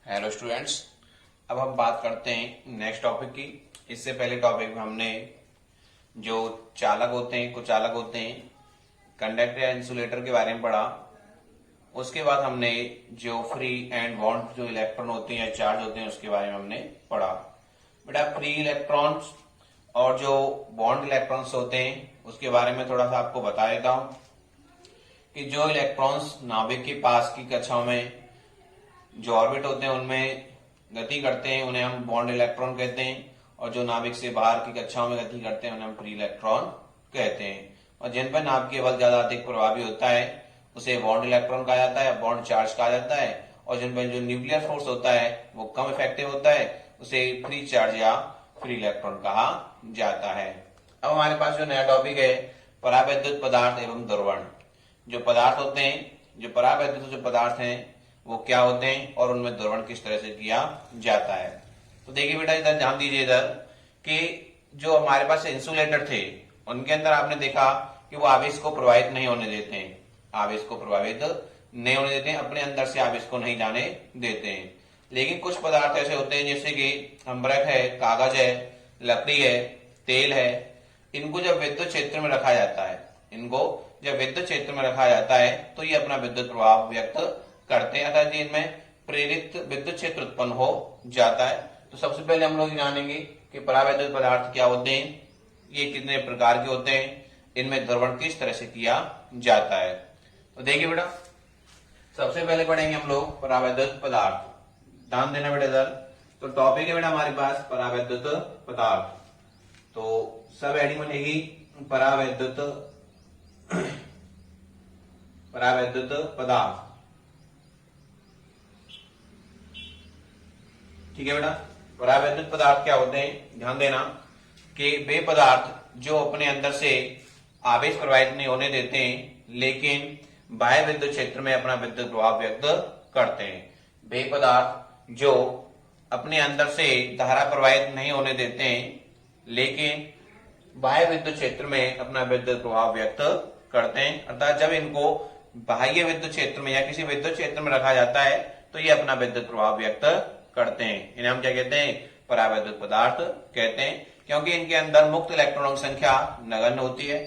Hello students. अब हम बात करते हैं नेक्स्ट टॉपिक की। इससे पहले टॉपिक में हमने जो चालक होते हैं, कुचालक होते हैं, कंडक्टर या इंसुलेटर के बारे में पढ़ा। उसके बाद हमने जो फ्री एंड बॉन्ड जो इलेक्ट्रॉन होते हैं या चार्ज होते हैं उसके बारे में हमने पढ़ा। बेटा फ्री इलेक्ट्रॉन्स और जो बॉन्ड इलेक्ट्रॉन्स होते हैं उसके बारे में थोड़ा सा आपको बता देता हूं कि जो इलेक्ट्रॉन्स नाभिक के पास की कक्षाओं में जो ऑर्बिट होते हैं उनमें गति करते हैं उन्हें हम बॉन्ड इलेक्ट्रॉन कहते हैं, और जो नाभिक से बाहर की कक्षाओं में गति करते हैं उन्हें हम फ्री इलेक्ट्रॉन कहते हैं। और जिन पर नाभिकीय बल ज्यादा अधिक प्रभावी होता है उसे बॉन्ड इलेक्ट्रॉन कहा जाता है, बॉन्ड चार्ज कहा जाता है। और जिन पर जो न्यूक्लियर फोर्स होता है वो कम इफेक्टिव होता है उसे फ्री चार्ज या फ्री इलेक्ट्रॉन कहा जाता है। अब हमारे पास जो नया टॉपिक है परावैद्युत पदार्थ एवं ध्रुवण। जो पदार्थ होते हैं, जो परावैद्युत जो पदार्थ हैं वो क्या होते हैं और उनमें ध्रुवण किस तरह से किया जाता है। तो देखिए बेटा, इधर ध्यान दीजिए इधर कि जो हमारे पास इंसुलेटर थे उनके अंदर आपने देखा कि वो आवेश को प्रवाहित नहीं होने देते हैं, आवेश को प्रभावित नहीं होने देते हैं, अपने अंदर से आवेश को नहीं जाने देते हैं। लेकिन कुछ पदार्थ ऐसे होते हैं जैसे कि अम्बरक है, कागज है, लकड़ी है, तेल है, इनको जब विद्युत क्षेत्र में रखा जाता है, इनको जब विद्युत क्षेत्र में रखा जाता है तो ये अपना विद्युत प्रभाव व्यक्त करते हैं, अर्थात इनमें प्रेरित विद्युत क्षेत्र उत्पन्न हो जाता है। तो सबसे पहले हम लोग जानेंगे कि परावैद्युत पदार्थ क्या होते हैं, ये कितने प्रकार के होते हैं, इनमें ध्रुवण किस तरह से किया जाता है। तो देखिए बेटा, सबसे पहले पढ़ेंगे हम लोग परावैद्युत पदार्थ। ध्यान देना बेटा इधर। तो टॉपिक है बेटा हमारे पास परावैद्युत पदार्थ। तो सब हेडिंग बनेगी परावैद्युत पदार्थ। ठीक है बेटा, परावैद्युत पदार्थ क्या होते हैं, ध्यान देना कि वे पदार्थ जो अपने अंदर से आवेश प्रवाहित नहीं होने देते हैं लेकिन बाह्य विद्युत क्षेत्र में अपना विद्युत प्रभाव व्यक्त करते हैं। वे पदार्थ जो अपने अंदर से धारा प्रवाहित नहीं होने देते हैं लेकिन बाह्य विद्युत क्षेत्र में अपना विद्युत प्रभाव व्यक्त करते हैं, अर्थात जब इनको बाह्य विद्युत क्षेत्र में या किसी विद्युत क्षेत्र में रखा जाता है तो ये अपना विद्युत प्रभाव व्यक्त करते हैं। इन्हें हम क्या कहते हैं, परावैद्युत पदार्थ कहते हैं, क्योंकि इनके अंदर मुक्त इलेक्ट्रॉनों की संख्या नगण्य होती है।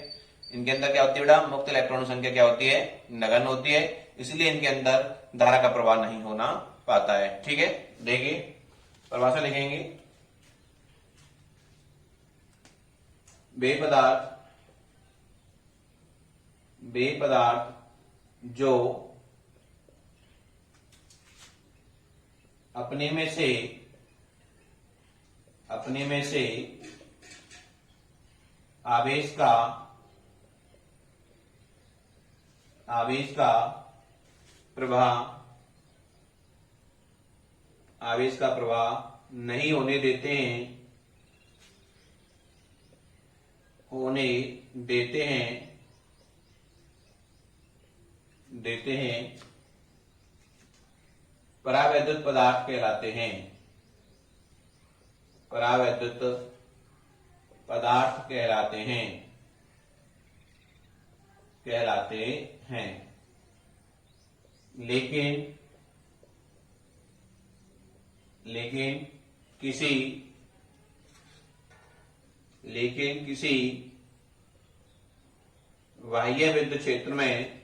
इनके अंदर क्या होती है बेटा, मुक्त इलेक्ट्रॉनों की संख्या क्या होती है, नगण्य होती है, इसलिए इनके अंदर धारा का प्रवाह नहीं होना पाता है। ठीक है, देखिए परिभाषा लिखेंगे, वे पदार्थ जो अपने में से आवेश का प्रवाह नहीं होने देते हैं परावैद्युत पदार्थ कहलाते हैं। परावैद्युत पदार्थ कहलाते हैं। लेकिन किसी बाह्य विद्युत क्षेत्र में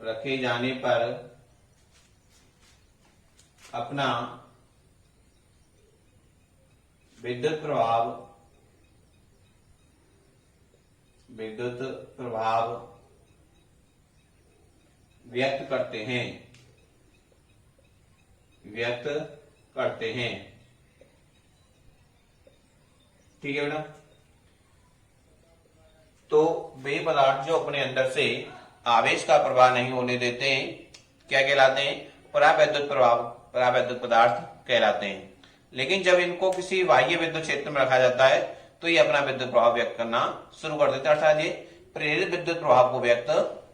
रखे जाने पर अपना विद्युत प्रभाव व्यक्त करते हैं। ठीक है बेटा, तो वे पदार्थ जो अपने अंदर से आवेश का प्रवाह नहीं होने देते हैं क्या कहलाते हैं, परावैद्युत पदार्थ कहलाते हैं। लेकिन जब इनको किसी बाह्य विद्युत क्षेत्र में रखा जाता है तो ये अपना विद्युत प्रभाव व्यक्त करना शुरू कर देते हैं, अर्थात ये प्रेरित विद्युत प्रभाव को व्यक्त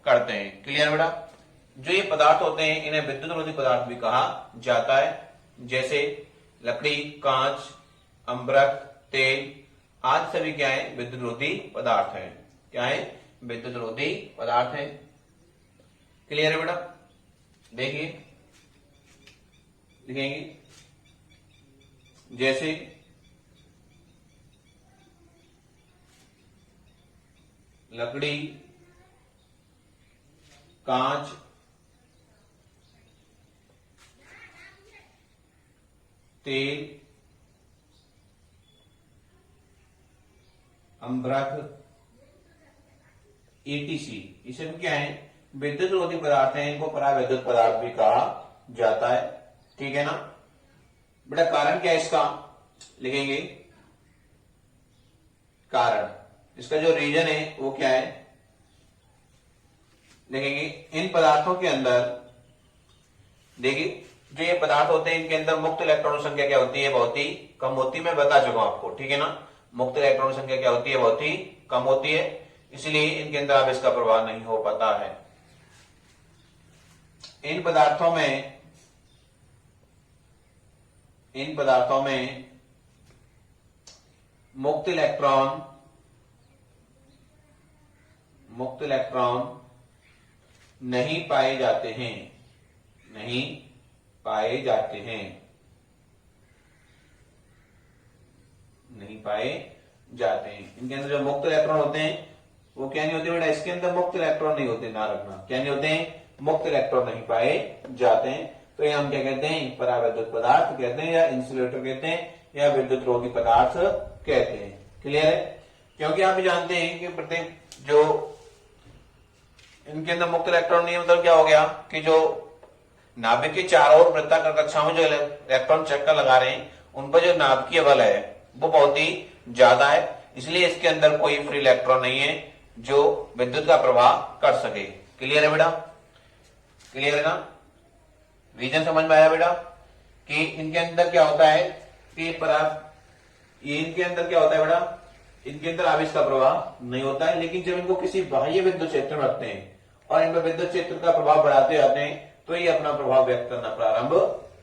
करते हैं। क्लियर बेटा। जो ये पदार्थ होते हैं इन्हें विद्युत रोधी पदार्थ भी कहा जाता है। जैसे लकड़ी, कांच, अम्बरक, तेल आज सभी क्या है? विद्युत रोधी पदार्थ है। क्या है? विद्युत रोधी पदार्थ है। क्लियर है बेटा? देखिए लिखेंगे जैसे लकड़ी, कांच, तेल, अम्बरक, ईटीसी, ये सब क्या है? विद्युत रोधी पदार्थ है। इनको परावैद्युत पदार्थ भी कहा जाता है। ठीक है ना बेटा? कारण क्या है इसका? लिखेंगे कारण, इसका जो रीजन है वो क्या है? लिखेंगे इन पदार्थों के अंदर, देखिए जो ये पदार्थ होते हैं इनके अंदर मुक्त इलेक्ट्रॉन संख्या क्या होती है? बहुत ही कम होती है। मैं बता चुका हूं आपको। ठीक है ना? मुक्त इलेक्ट्रॉन संख्या क्या होती है? बहुत ही कम होती है, इसलिए इनके अंदर आवेश का प्रवाह नहीं हो पाता है। इन पदार्थों में मुक्त इलेक्ट्रॉन नहीं पाए जाते हैं। नहीं पाए जाते हैं। नहीं पाए जाते हैं। इनके अंदर जो मुक्त इलेक्ट्रॉन होते हैं वो क्या नहीं होते बेटा? इसके अंदर मुक्त इलेक्ट्रॉन नहीं होते, ना रखना। क्या नहीं होते? मुक्त इलेक्ट्रॉन नहीं पाए जाते हैं। तो ये हम क्या कहते हैं? परावैद्युत पदार्थ कहते हैं, या इंसुलेटर कहते हैं, या विद्युत रोधी पदार्थ कहते हैं। क्लियर है? क्योंकि आप भी जानते हैं कि प्रत्येक जो इनके अंदर मुक्त इलेक्ट्रॉन नहीं, मतलब क्या हो गया कि जो नाभिक के चारों ओर वृत्ताकार कक्षा में जो इलेक्ट्रॉन चक्कर लगा रहे हैं उन पर जो नाभिकीय बल है वो बहुत ही ज्यादा है, इसलिए इसके अंदर कोई फ्री इलेक्ट्रॉन नहीं है जो विद्युत का प्रवाह कर सके। क्लियर है बेटा? क्लियर है ना? रीजन समझ में आया बेटा? कि इनके अंदर क्या होता है कि ये इनके अंदर क्या होता है बेटा? इनके अंदर आवेश का प्रवाह नहीं होता है, लेकिन जब इनको किसी बाह्य विद्युत क्षेत्र में रखते हैं और इनमें विद्युत क्षेत्र का प्रभाव बढ़ाते जाते हैं तो ये अपना प्रभाव व्यक्त करना प्रारंभ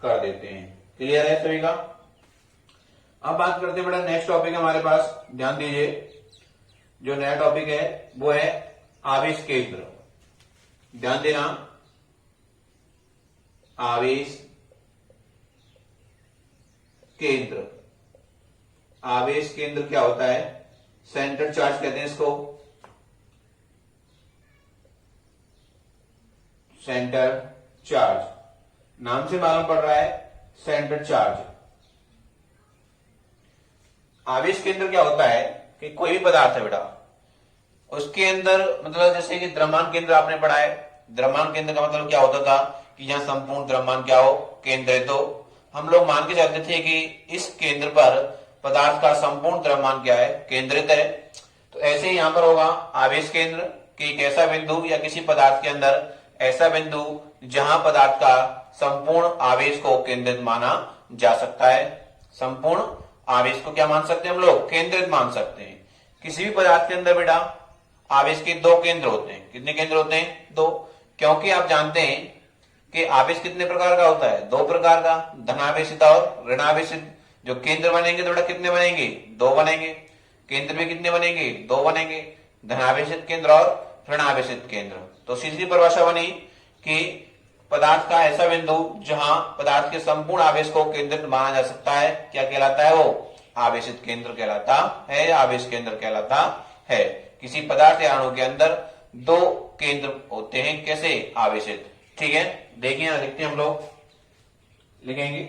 कर देते हैं। क्लियर है सभी का? अब बात करते हैं बेटा, नेक्स्ट टॉपिक हमारे पास, ध्यान दीजिए। जो नया टॉपिक है वो है आवेश केंद्र। ध्यान देना, आवेश केंद्र। आवेश केंद्र क्या होता है? सेंटर चार्ज कहते हैं इसको। सेंटर चार्ज, नाम से मालूम पड़ रहा है सेंटर चार्ज। आवेश केंद्र क्या होता है कि कोई भी पदार्थ है बेटा, उसके अंदर मतलब जैसे कि द्रव्यमान केंद्र आपने पढ़ा है। द्रव्यमान केंद्र का मतलब क्या होता था कि जहां संपूर्ण द्रव्यमान क्या हो? केंद्रित हो। हम लोग मान के चलते थे कि इस केंद्र पर पदार्थ का संपूर्ण द्रव्यमान क्या है? केंद्रित है। तो ऐसे ही यहां पर होगा आवेश केंद्र कि एक ऐसा बिंदु या किसी पदार्थ के अंदर ऐसा बिंदु जहां पदार्थ का संपूर्ण आवेश को केंद्रित माना जा सकता है। संपूर्ण आवेश को क्या मान सकते हैं हम लोग? केंद्रित मान सकते हैं। किसी भी पदार्थ के अंदर बेटा आवेश के दो केंद्र होते हैं। कितने केंद्र होते हैं? दो। क्योंकि आप जानते हैं कि आवेश कितने प्रकार का होता है? दो प्रकार का, धनावेशित और ऋणावेशित। जो केंद्र बनेंगे तो बेटा कितने बनेंगे? दो बनेंगे। केंद्र भी कितने बनेंगे? दो बनेंगे, धनावेशित केंद्र और ऋणावेशित केंद्र। तो सीधी परिभाषा बनी कि पदार्थ का ऐसा बिंदु जहां पदार्थ के संपूर्ण आवेश को केंद्रित माना जा सकता है, क्या कहलाता है वो? आवेशित केंद्र कहलाता है या आवेश केंद्र कहलाता है। किसी पदार्थ या अणु के अंदर दो केंद्र होते हैं। कैसे? आवेशित। ठीक है, देखिए यहां लिखते हैं हम लोग, लिखेंगे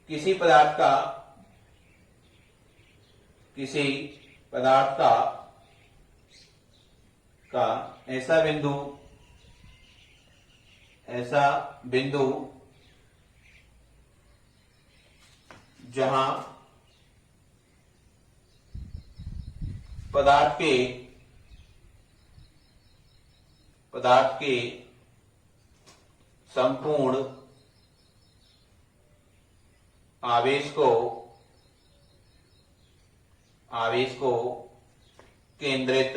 किसी पदार्थ का ऐसा बिंदु जहां पदार्थ के संपूर्ण आवेश को केंद्रित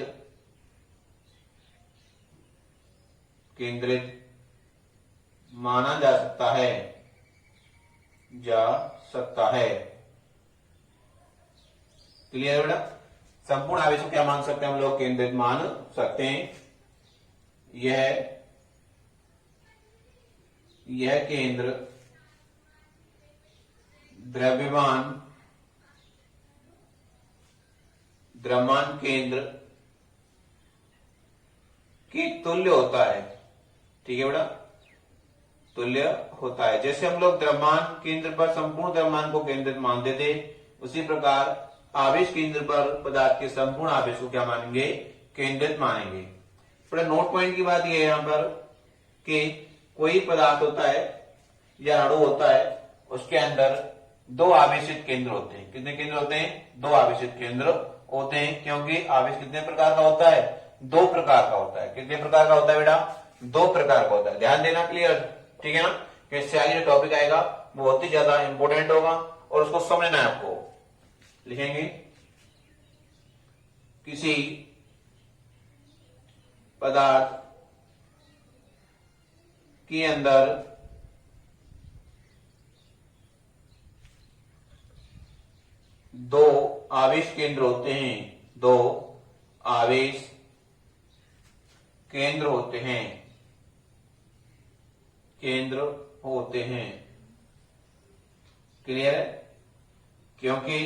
माना जा सकता है। जा सकता है। क्लियर है बेटा? संपूर्ण आवेश को क्या मान सकते हैं हम लोग? केंद्रित मान सकते हैं। यह केंद्र द्रव्यमान केंद्र की तुल्य होता है। ठीक है बेटा? तुल्य होता है। जैसे हम लोग द्रव्यमान केंद्र पर संपूर्ण द्रव्यमान को केंद्रित मानते थे, उसी प्रकार आवेश केंद्र पर पदार्थ के संपूर्ण आवेश को क्या मानेंगे? केंद्रित मानेंगे। बड़ा नोट पॉइंट की बात यह है यहां पर कि कोई पदार्थ होता है या अणु होता है, उसके अंदर दो आवेशित केंद्र होते हैं। कितने केंद्र होते हैं? दो आवेशित केंद्र होते हैं, क्योंकि आवेश कितने प्रकार का होता है? दो प्रकार का होता है। कितने प्रकार का होता है बेटा? दो प्रकार का होता है। ध्यान देना, क्लियर? ठीक है ना? इससे आगे जो टॉपिक आएगा वो बहुत ही ज्यादा इंपॉर्टेंट होगा और उसको समझना है आपको। लिखेंगे किसी पदार्थ के अंदर दो आवेश केंद्र होते हैं। दो आवेश केंद्र होते हैं। केंद्र होते हैं। क्लियर है? क्योंकि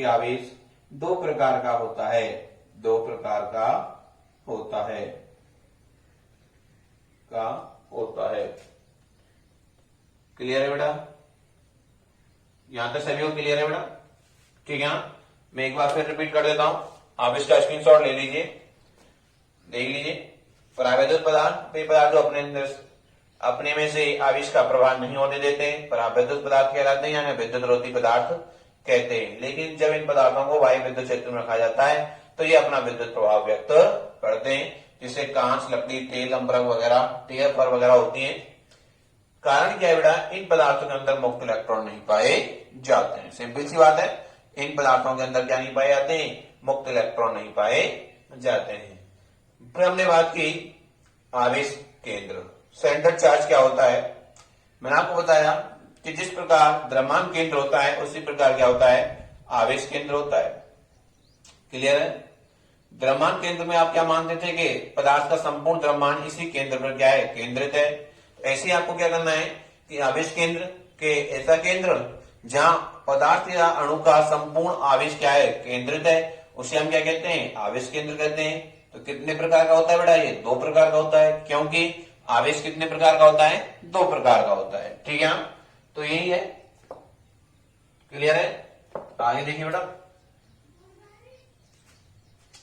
आवेश दो प्रकार का होता है। दो प्रकार का होता है। क्लियर है बेटा? यहां तक सभी को क्लियर है बेटा? ठीक है ना? मैं एक बार फिर रिपीट कर देता हूं। आप इसका स्क्रीनशॉट ले लीजिए, देख लीजिए। परावैद्युत पदार्थ वे पदार्थ जो अपने में से आवेश का प्रवाह नहीं होने देते परावैद्युत पदार्थ कहलाते हैं, यानी विद्युतरोधी पदार्थ कहते हैं। लेकिन जब इन पदार्थों को वायु विद्युत क्षेत्र में रखा जाता है तो ये अपना विद्युत प्रभाव व्यक्त करते हैं, जिससे कांच, लकड़ी, तेल, अम्बरक वगैरह, टेयर पर वगैरह होती है। कारण क्या है बेटा? इन पदार्थों के अंदर मुक्त इलेक्ट्रॉन नहीं पाए जाते हैं। सिंपल सी बात है, इन पदार्थों के अंदर क्या नहीं पाए जाते हैं? मुक्त इलेक्ट्रॉन नहीं पाए जाते हैं। फिर हमने बात की आवेश केंद्र। सेंटर चार्ज क्या होता है? मैंने आपको बताया कि जिस प्रकार द्रव्यमान केंद्र होता है उसी प्रकार क्या होता है? आवेश केंद्र होता है। क्लियर है? द्रव्यमान केंद्र में आप क्या मानते थे कि पदार्थ का संपूर्ण द्रव्यमान इसी केंद्र पर क्या है? केंद्रित है। तो ऐसे आपको क्या करना है कि आवेश केंद्र के ऐसा केंद्र जहां पदार्थ या अणु का संपूर्ण आवेश क्या है? केंद्रित है, उसे हम क्या कहते हैं? आवेश केंद्र कहते हैं। तो कितने प्रकार का होता है बेटा? ये दो प्रकार का होता है, क्योंकि आवेश कितने प्रकार का होता है? दो प्रकार का होता है। ठीक है? तो यही है। क्लियर है? आगे देखिए बेटा,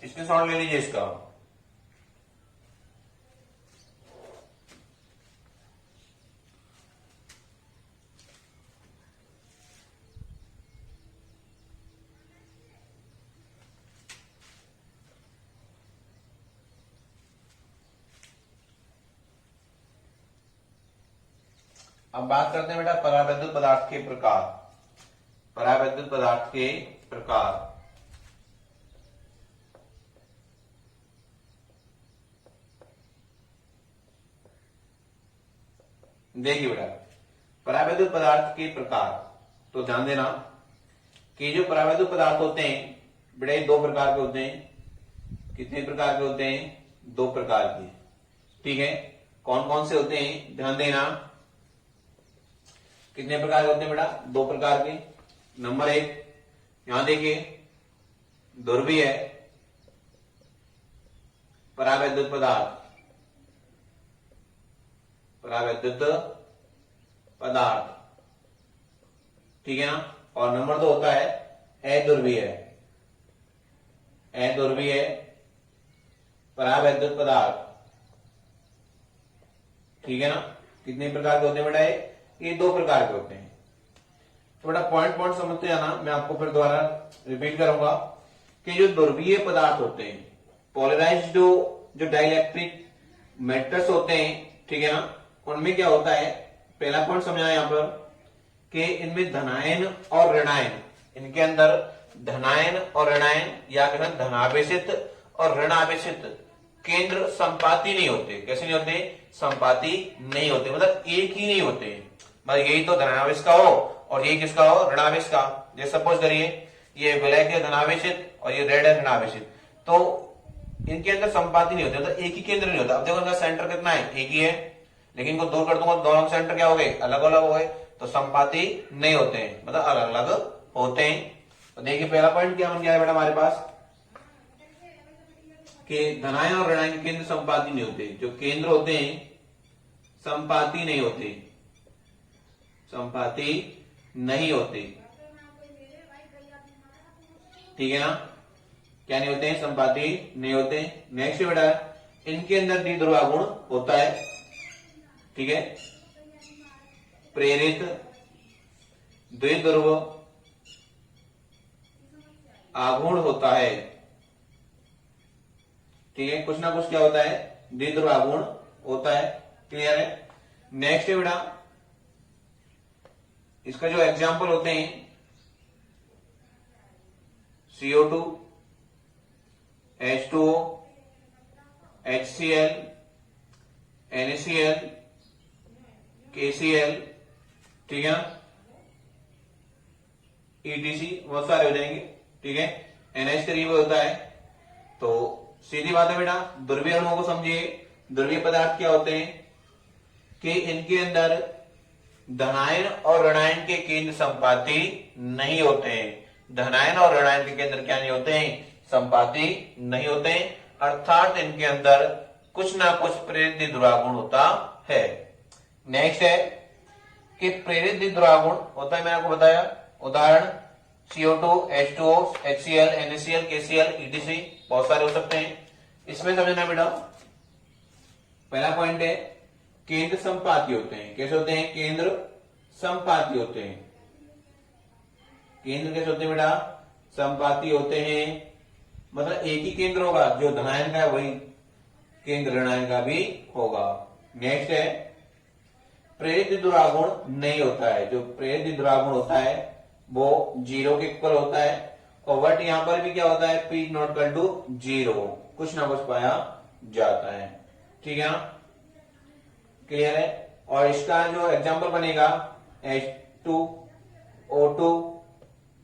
स्क्रीनशॉट ले लीजिए इसका। अब बात करते हैं बेटा परावैद्युत पदार्थ के प्रकार। परावैद्युत पदार्थ के प्रकार। देखिए बेटा, परावैद्युत पदार्थ के प्रकार, तो ध्यान देना कि जो परावैद्युत पदार्थ होते हैं बेटा, ये दो प्रकार के होते हैं। कितने प्रकार के होते हैं? दो प्रकार के। ठीक है? कौन कौन से होते हैं? ध्यान देना, कितने प्रकार के होते हैं बेटा? दो प्रकार के। नंबर एक, यहां देखिए, ध्रुवीय परावैद्युत पदार्थ। परावैद्युत पदार्थ, ठीक है ना? और नंबर दो होता है अध्रुवीय। अध्रुवीय परावैद्युत पदार्थ। ठीक है ना? कितने प्रकार के होते हैं बेटा? ये दो प्रकार के होते हैं। थोड़ा पॉइंट पॉइंट समझते जाना, मैं आपको फिर दोबारा रिपीट करूंगा कि जो ध्रुवीय पदार्थ होते हैं, पोलराइज्ड जो डाइलेक्ट्रिक मेटल्स होते हैं, ठीक है ना, उनमें क्या होता है? पहला पॉइंट समझना यहां पर कि इनमें धनायन और ऋणायन, इनके अंदर धनायन और ऋणायन या धनावेशित और ऋणावेशित केंद्र संपाती नहीं होते। कैसे नहीं होते? संपाती नहीं होते, मतलब एक ही नहीं होते। मतलब यही तो धनावेश का हो और यही किसका हो? ऋणावेश का। जैसे सपोज करिए ये ब्लैक है धनावेशित और ये रेड है ऋणावेशित, तो इनके अंदर संपाती नहीं होते, मतलब एक ही केंद्र नहीं होता। अब देखो इनका सेंटर कितना है? एक ही है, लेकिन इनको दूर कर दूंगा तो दोनों सेंटर क्या हो गए? अलग अलग हो गए, तो संपाती नहीं होते हैं, मतलब अलग अलग होते हैं। तो देखिए पहला पॉइंट क्या बन गया है बेटा हमारे पास कि धनायन और ऋणायन के केंद्र संपाती नहीं होते। जो केंद्र होते हैं संपाती नहीं होते, संपाती नहीं होते, ठीक है ना? क्या नहीं होते? संपाती नहीं होते। नेक्स्ट बेटा इनके अंदर द्विध्रुवा गुण होता है, ठीक है? प्रेरित द्विध्रुव आघूर्ण होता है, ठीक है? कुछ ना कुछ क्या होता है? द्विध्रुव आघूर्ण होता है। क्लियर है? नेक्स्ट है बेटा इसका जो एग्जाम्पल होते हैं CO2, H2O, HCl, NaCl, KCl, ठीक है ना? ETC बहुत सारे हो जाएंगे, ठीक है? NH3 होता है। तो सीधी बात है बेटा, ध्रुवीय अणुओं को समझिए। ध्रुवीय पदार्थ क्या होते हैं कि इनके अंदर धनायन और ऋणायन के केंद्र संपाती नहीं होते हैं। धनायन और ऋणायन के केंद्र क्या नहीं होते हैं? संपाती नहीं होते हैं, अर्थात इनके अंदर कुछ ना कुछ प्रेरित द्विध्रुवागुण होता है। नेक्स्ट है कि प्रेरित द्विध्रुवागुण होता है, मैंने आपको बताया उदाहरण CO2, H2O, HCl, NaCl, KCl, ETC बहुत सारे हो सकते हैं। इसमें समझना बेटा पहला पॉइंट है केंद्र संपाती होते हैं। कैसे होते हैं? केंद्र संपाती होते हैं। केंद्र कैसे होते हैं बेटा? संपाती होते हैं, मतलब एक ही केंद्र होगा, जो धनायन का है वही केंद्र ऋणायन का भी होगा। नेक्स्ट है प्रेरित द्विध्रुवागुण नहीं होता है। जो प्रेरित द्विध्रुवागुण होता है वो 0 के इक्वल होता है, और बट यहां पर भी क्या होता है? P नॉट इक्वल टू 0, कुछ ना कुछ पाया जाता है, ठीक है ना? क्लियर है? और इसका जो एग्जांपल बनेगा H2O2,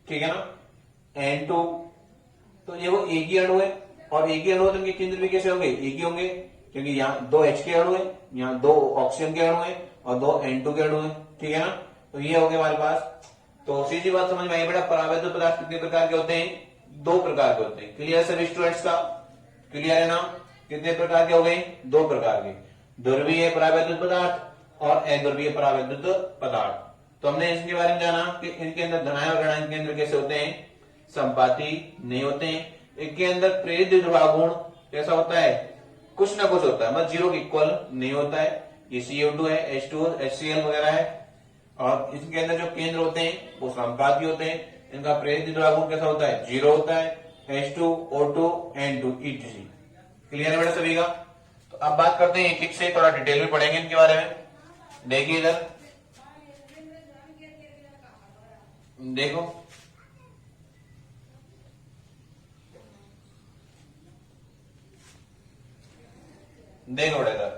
ठीक है ना? N2, तो ये वो एक ही अणु है, और एक ही अणु है तो इनके केंद्र भी कैसे होंगे? एक ही होंगे, क्योंकि यहाँ 2 H के अणु है, यहाँ 2 ऑक्सीजन के अणु है और 2 N2 के अणु है, ठीक है ना? तो ये हो गए हमारे पास। तो सीधी बात समझ में आई बेटा, परावैद्युत पदार्थ कितने प्रकार के होते हैं? 2 प्रकार के होते हैं। क्लियर है सभी स्टूडेंट्स का? क्लियर है ना? कितने प्रकार के हो गए? 2 प्रकार के, ध्रुवीय परावैद्युत पदार्थ और अध्रुवीय परावैद्युत पदार्थ। तो हमने इसके बारे में जाना कि इनके अंदर धनायन और ऋणायन केंद्र कैसे होते हैं? संपाती नहीं होते हैं। इनके अंदर प्रेरित द्विध्रुवागुण कैसा होता है? कुछ ना कुछ होता है, मतलब 0 के इक्वल नहीं होता है। ये CO2 है, H2O, HCl वगैरह है, और इसके अंदर जो केंद्र होते हैं वो संपाती होते हैं। इनका प्रेरित द्विध्रुवागुण कैसा होता है? 0 होता है। H2O2, N2, ETC। क्लियर है बेटा सभी का? तो अब बात करते हैं एक से, थोड़ा डिटेल में पढ़ेंगे इनके बारे में। देखिए इधर देखो, देखो बेटा इधर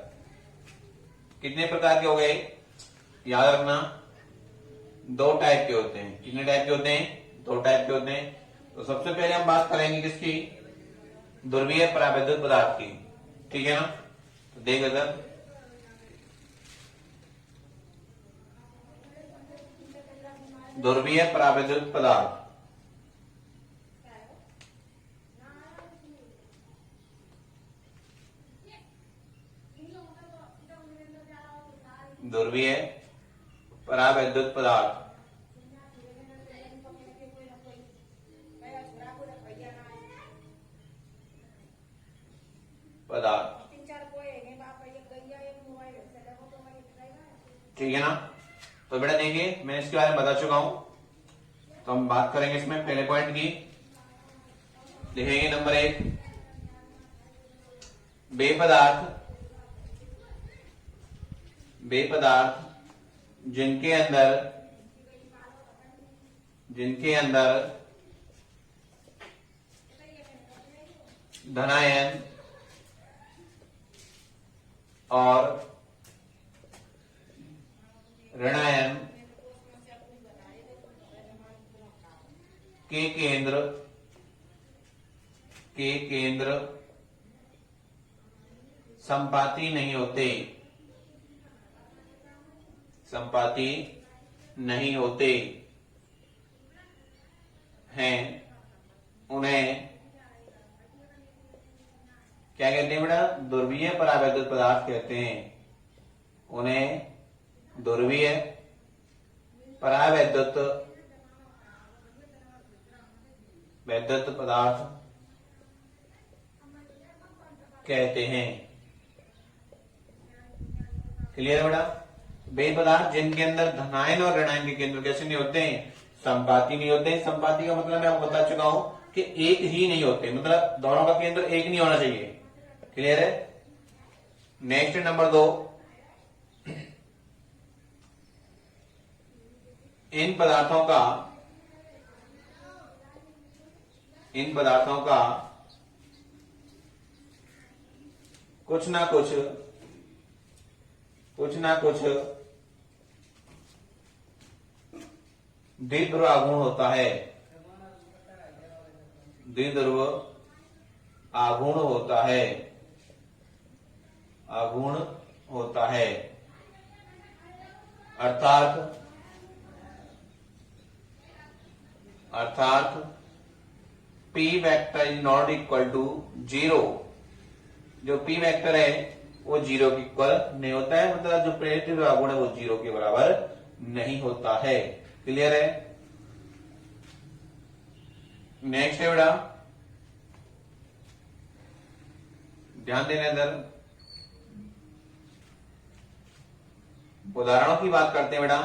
कितने प्रकार के हो गए? याद रखना 2 टाइप के होते हैं। कितने टाइप के होते हैं? 2 टाइप के होते हैं। तो सबसे पहले हम बात करेंगे किसकी? ध्रुवीय परावैद्युत पदार्थ की, ठीक है ना? तो देख इधर ध्रुवीय परावैद्युत पदार्थ, ध्रुवीय परावैद्युत पदार्थ, ठीक है ना? तो बेटा देखिए मैं इसके बारे में बता चुका हूं, तो हम बात करेंगे इसमें पहले पॉइंट की। लिखेंगे नंबर 1 बेपदार्थ, बेपदार्थ जिनके अंदर धनायन और ऋणायन के केंद्र संपाती नहीं होते हैं, उन्हें क्या कहते हैं बेटा? ध्रुवीय परावैद्युत पदार्थ कहते हैं। उन्हें ध्रुवीय परावैद्युत पदार्थ कहते हैं। क्लियर बेटा? वे पदार्थ जिनके अंदर धनायन और ऋणायन के केंद्र कैसे नहीं होते हैं? संपाती नहीं होते हैं। संपाती का मतलब मैं आपको बता चुका हूं कि एक ही नहीं होते, मतलब दोनों का केंद्र एक नहीं होना चाहिए। क्लियर है? नेक्स्ट नंबर 2, इन पदार्थों का कुछ ना कुछ द्विध्रुव आघूर्ण होता है। द्विध्रुव आघूर्ण होता है। अर्थात P vector is not equal to 0। जो P वेक्टर है वो 0 के इक्वल नहीं होता है, मतलब जो प्रेरित आघूर्ण है वो 0 के बराबर नहीं होता है। क्लियर है? नेक्स्ट है बेटा, ध्यान देने इधर उदाहरणों की बात करते हैं बेटा।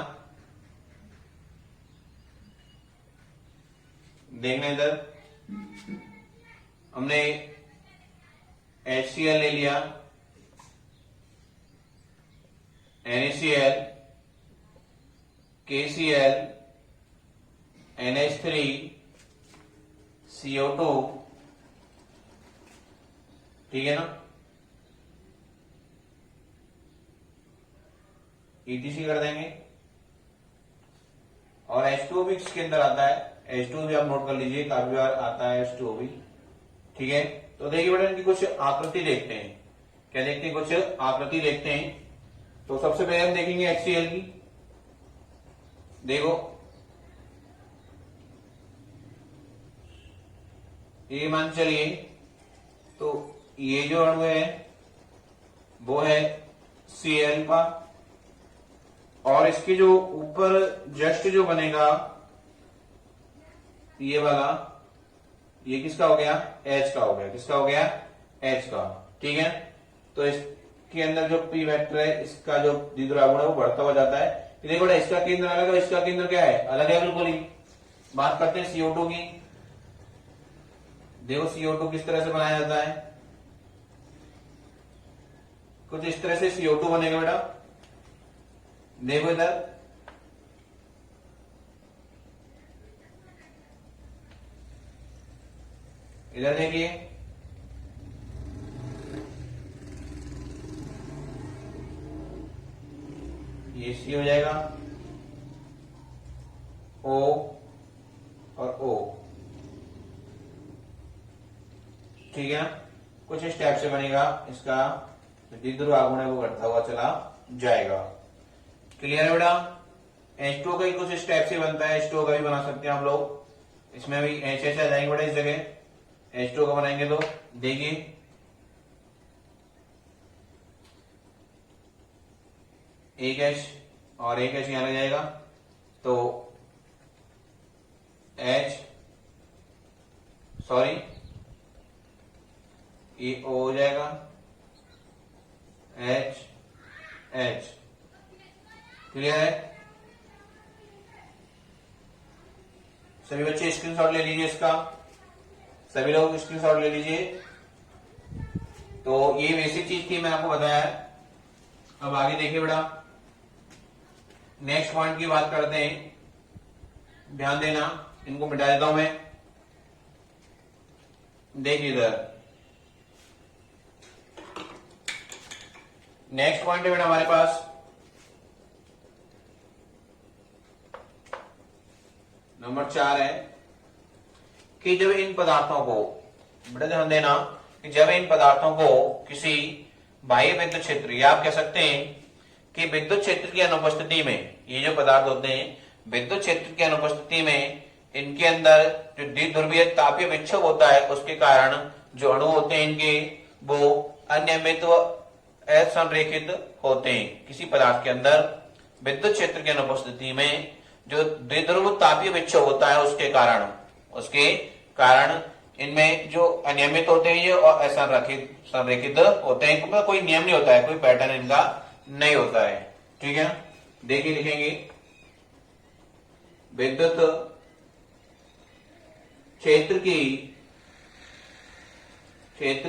देखना इधर, हमने HCl ले लिया, NaCl, KCl, NH3, CO2, ठीक है ना? ETC कर देंगे। और H2O भी इसके अंदर आता है। H2O भी आप नोट कर लीजिए, काफी बार आता है H2O भी। ठीक है, तो देखिए बेटा इनकी कुछ आकृति देखते हैं। क्या देखते हैं? कुछ आकृति देखते हैं। तो सबसे पहले हम देखेंगे HCl की। देखो ये मान चलिए, तो ये जो अणु है वो है Cl का, और इसके जो ऊपर जस्ट जो बनेगा ये वाला, ये किसका हो गया? H का हो गया। किसका हो गया? H का। ठीक है, तो इसके अंदर जो P वेक्टर है इसका जो द्विध्रुव आघूर्ण है वो बढ़ता हुआ जाता है। देखो बेटा, इसका केंद्र अलग है, इसका केंद्र क्या है? अलग है बिल्कुल ही। बात करते हैं CO2 की। देखो CO2 किस तरह से बनाया जाता है, कुछ इस तरह से CO2 बनेगा बेटा। देखो इधर, इधर देखिए, ये C हो जाएगा, O और O। ठीक है ना? कुछ इस टाइप से बनेगा। इसका द्विध्रुव आघूर्ण है वो बढ़ता हुआ चला जाएगा। क्लियर है बेटा? H2O का ही कुछ इस टाइप से बनता है। H2O का भी बना सकते हैं हम लोग। इसमें भी HH आ जाएंगे बेटा। इस जगह H2O का बनाएंगे तो देखिए, एक H और एक H यहां लग जाएगा, तो ये O हो जाएगा, H H। क्लियर है? सभी बच्चे स्क्रीनशॉट ले लीजिए इसका, सभी लोग स्क्रीनशॉट ले लीजिए। तो ये बेसिक चीज थी, मैं आपको बताया है। अब आगे देखिए बेटा, नेक्स्ट पॉइंट की बात करते हैं। ध्यान देना, इनको मिटा देता हूं मैं। देखिए इधर, नेक्स्ट पॉइंट है बेटा हमारे पास नंबर 4 है कि जब इन पदार्थों को, बेटा ध्यान देना, कि जब इन पदार्थों को किसी बाह्य विद्युत क्षेत्र, या आप कह सकते हैं कि विद्युत क्षेत्र की अनुपस्थिति में, ये जो पदार्थ होते हैं विद्युत क्षेत्र की अनुपस्थिति में इनके अंदर जो द्विध्रुवीय तापीय विक्षोभ होता है उसके कारण जो अणु होते हैं इनके वो अनियमित व असंरेखित होते हैं। किसी पदार्थ के अंदर विद्युत क्षेत्र की अनुपस्थिति में जो द्विध्रुव तापीय विक्षोभ होता है उसके कारण इनमें जो अनियमित होते हैं ये और असंरेखित होते हैं, क्योंकि कोई नियम नहीं होता है, कोई पैटर्न इनका नहीं होता है। ठीक है, देखिए लिखेंगे विद्युत क्षेत्र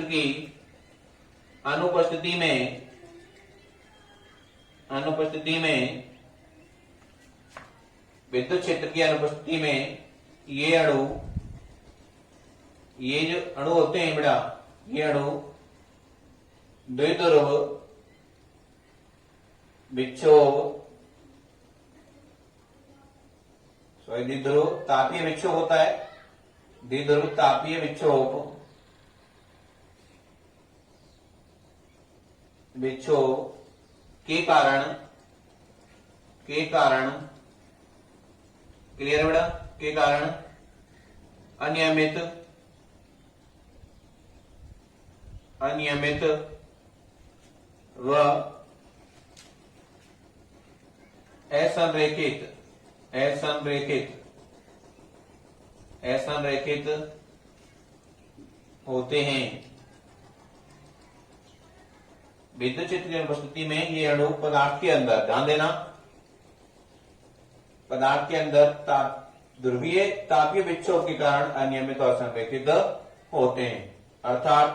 की अनुपस्थिति में विद्युत क्षेत्र की अनुपस्थिति में ये जो अणु होते हैं बेटा, ये अणु द्विध्रुव तापीय विक्षोभ होता है, द्विध्रुव तापीय विक्षोभ के कारण क्लियर है बेटा, के कारण अनियमित व असंरेखित होते हैं। विद्युत क्षेत्र की अनुपस्थिति में ये अणु पदार्थ के अंदर, ध्यान देना, पदार्थ के अंदर ध्रुवीय तापीय विक्षोभ के कारण अनियमित और असंरेखित होते हैं। अर्थात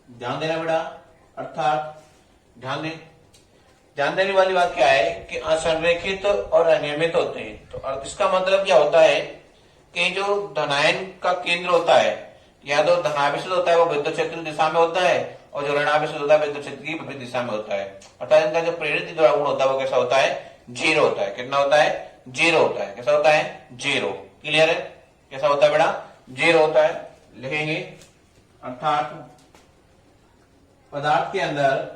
ध्यान देना बेटा, अर्थात ध्यान देने वाली बात क्या है कि असंरेखित और अनियमित होते हैं। तो इसका मतलब क्या होता है कि जो धनायन का केंद्र होता है या तो धनावेशित होता है वो विद्युत क्षेत्र की दिशा में होता है, और जो ऋणावेशित होता है विद्युत क्षेत्र की विपरीत दिशा में होता है। अर्थात इनका जो प्रेरित विद्युत गुण होता है वो कैसा होता है, जीरो होता है। कितना होता है, जीरो होता है। कैसा होता है, जीरो। क्लियर है, कैसा होता है बेटा, जीरो होता है। लिखेंगे अर्थात पदार्थ के अंदर